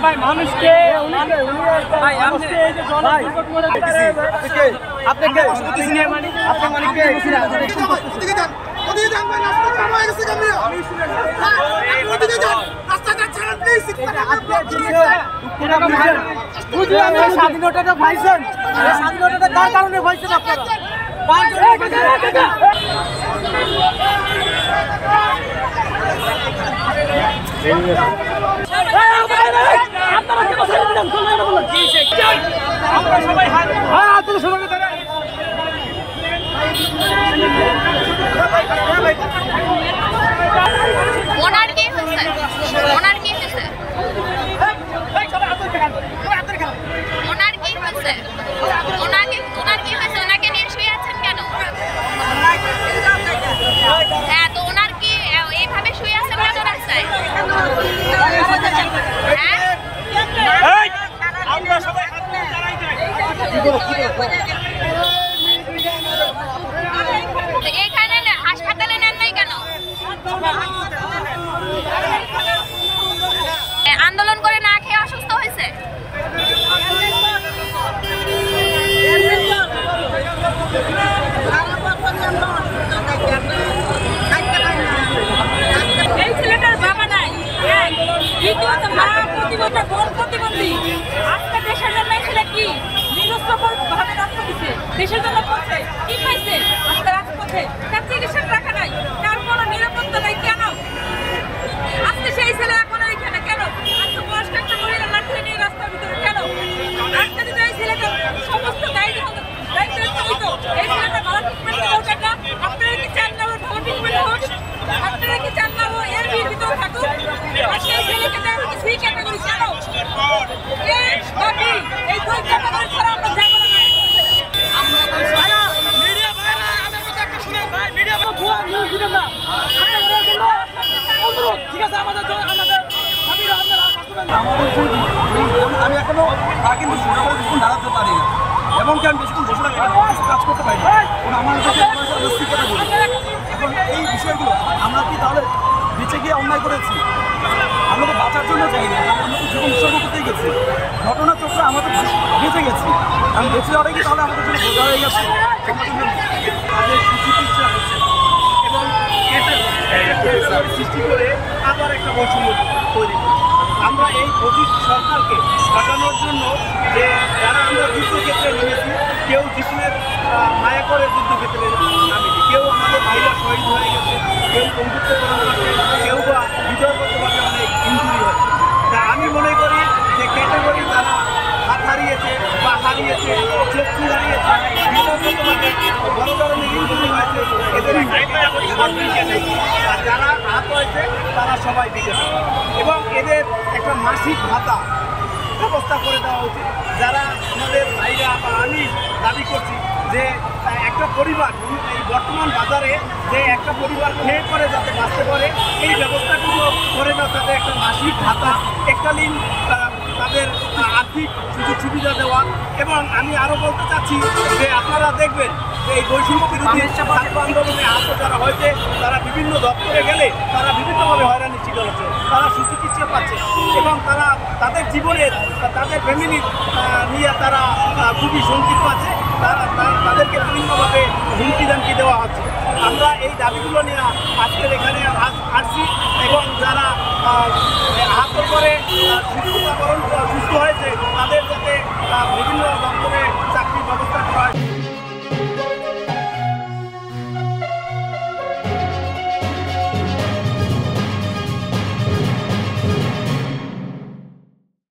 ভাই মানুষকে স্বাধীনতাটা ভাইছেন, স্বাধীনতাটা তার কারণে ভাইছেন আপনারা। ওনার কি হয়েছে? ওনার কি হয়েছে? ওনার কি হয়েছে? ওনার কি হয়েছে? ওনাকে নিয়ে শুয়ে আছেন কেন? হ্যাঁ, তো ওনার কি এইভাবে শুয়ে আছেন কেন রাস্তায়? হ্যাঁ, আমরা সবাই এইখানে হাসপাতালে নেন নাই কেন? আন্দোলন করে না খেয়ে অসুস্থ হয়েছে? এই ছেলেটার বাবা নাই, দ্বিতীয়ত মা প্রতিবন্ধী। আজকে দেশের জন্য এই ছেলে কি নিরস্ত্রভাবে রক্ত দিচ্ছে, দেশের জন্য করছে, কি পাইছে? আজকে রাজপথে তার চিকিৎসার টাকা নাই, তার কোনো নিরাপত্তা নাই। কেন আজকে সেই ছেলে এখনো এখানে? কেন আজকে বয়স্ক একটা মহিলা লাঠি নিয়ে রাস্তার ভিতরে কেন? আজকে যদি এই ছেলেটা সমস্ত দায়িত্ব দিত, এই ছেলেটা ভালো ট্রিটমেন্ট দরকার না? আপনারা কি চান না ওর ভালো ট্রিটমেন্ট হোক? আপনারা কি চান না ও এর ভিতরে থাকুক? আজকে এই ছেলেকে সি ক্যাটাগরি কেন? এই বাকি এই দুই ক্যাটাগরি ছাড়া আমরা যাবো না। আমি এখনো কিন্তু দাঁড়াতে পারি না, এমনকি আমি বেশিক্ষণ বসে কাজ করতে পারি না। এখন এই বিষয়গুলো আমরা কি তাহলে বেঁচে গিয়ে অন্যায় করেছি? আমরা তো বাঁচার জন্য যাইনি, আমরা তো জীবন উৎসর্গ করতেই গেছি। ঘটনা চক্রে আমরা তো বেঁচে গেছি, আমি বেঁচে যাওয়ারে কি তাহলে আমাদের জন্য বোঝা হয়ে গেছে? তাদের চিকিৎসা হচ্ছে এবং সৃষ্টি করে আবার একটা বৈষম্য তৈরি করছে। আমরা এই ব্রিটিশ সরকারকে হটানোর জন্য যে যারা আমরা যুদ্ধক্ষেত্রে নেমেছি, কেউ জীবনের মায়া করে যুদ্ধক্ষেত্রে নামেছি, কেউ আমাদের ভাইরা শহীদ হয়ে গেছে, কেউ বন্ধুত্বকরণ করছে, কেউ বা হৃদয়গতভাবে অনেক ইঞ্জুরি হয়েছে। তা আমি মনে করি যে ক্যাটাগরি যারা হাত হারিয়েছে বা হারিয়েছে, চক্ষু হারিয়েছে, হৃদয়গতভাবে বড় ধরনের ইঞ্জুরি হয়েছে, এদের আর যারা আহত হয়েছে তারা সবাই বিজেপি, এবং এদের একটা মাসিক ভাতা ব্যবস্থা করে দেওয়া উচিত। যারা আমাদের ভাইরা বা আমি দাবি করছি যে একটা পরিবার এই বর্তমান বাজারে যে একটা পরিবার খেয়ে করে যাতে বাঁচতে পারে, এই ব্যবস্থাগুলো করে দেওয়া, তাদের একটা মাসিক ভাতা, এককালীন তাদের আর্থিক সুযোগ সুবিধা দেওয়া। এবং আমি আরও বলতে চাচ্ছি যে আপনারা দেখবেন যে এই বৈষম্য বিরোধী ছাত্র আন্দোলনে আহত যারা হয়েছে, তারা বিভিন্ন দপ্তরে গেলে তারা বিভিন্নভাবে হয়রানির শিকার হচ্ছে, তারা সুচিকিৎসা পাচ্ছে এবং তারা তাদের জীবনের তাদের ফ্যামিলি নিয়ে তারা খুবই শঙ্কিত আছে। তাদেরকে বিভিন্নভাবে হুমকি ধামকি দেওয়া হচ্ছে। আমরা এই দাবিগুলো নিয়ে আজকের এখানে আসছি এবং যারা আহত করে সুস্থ হয়েছে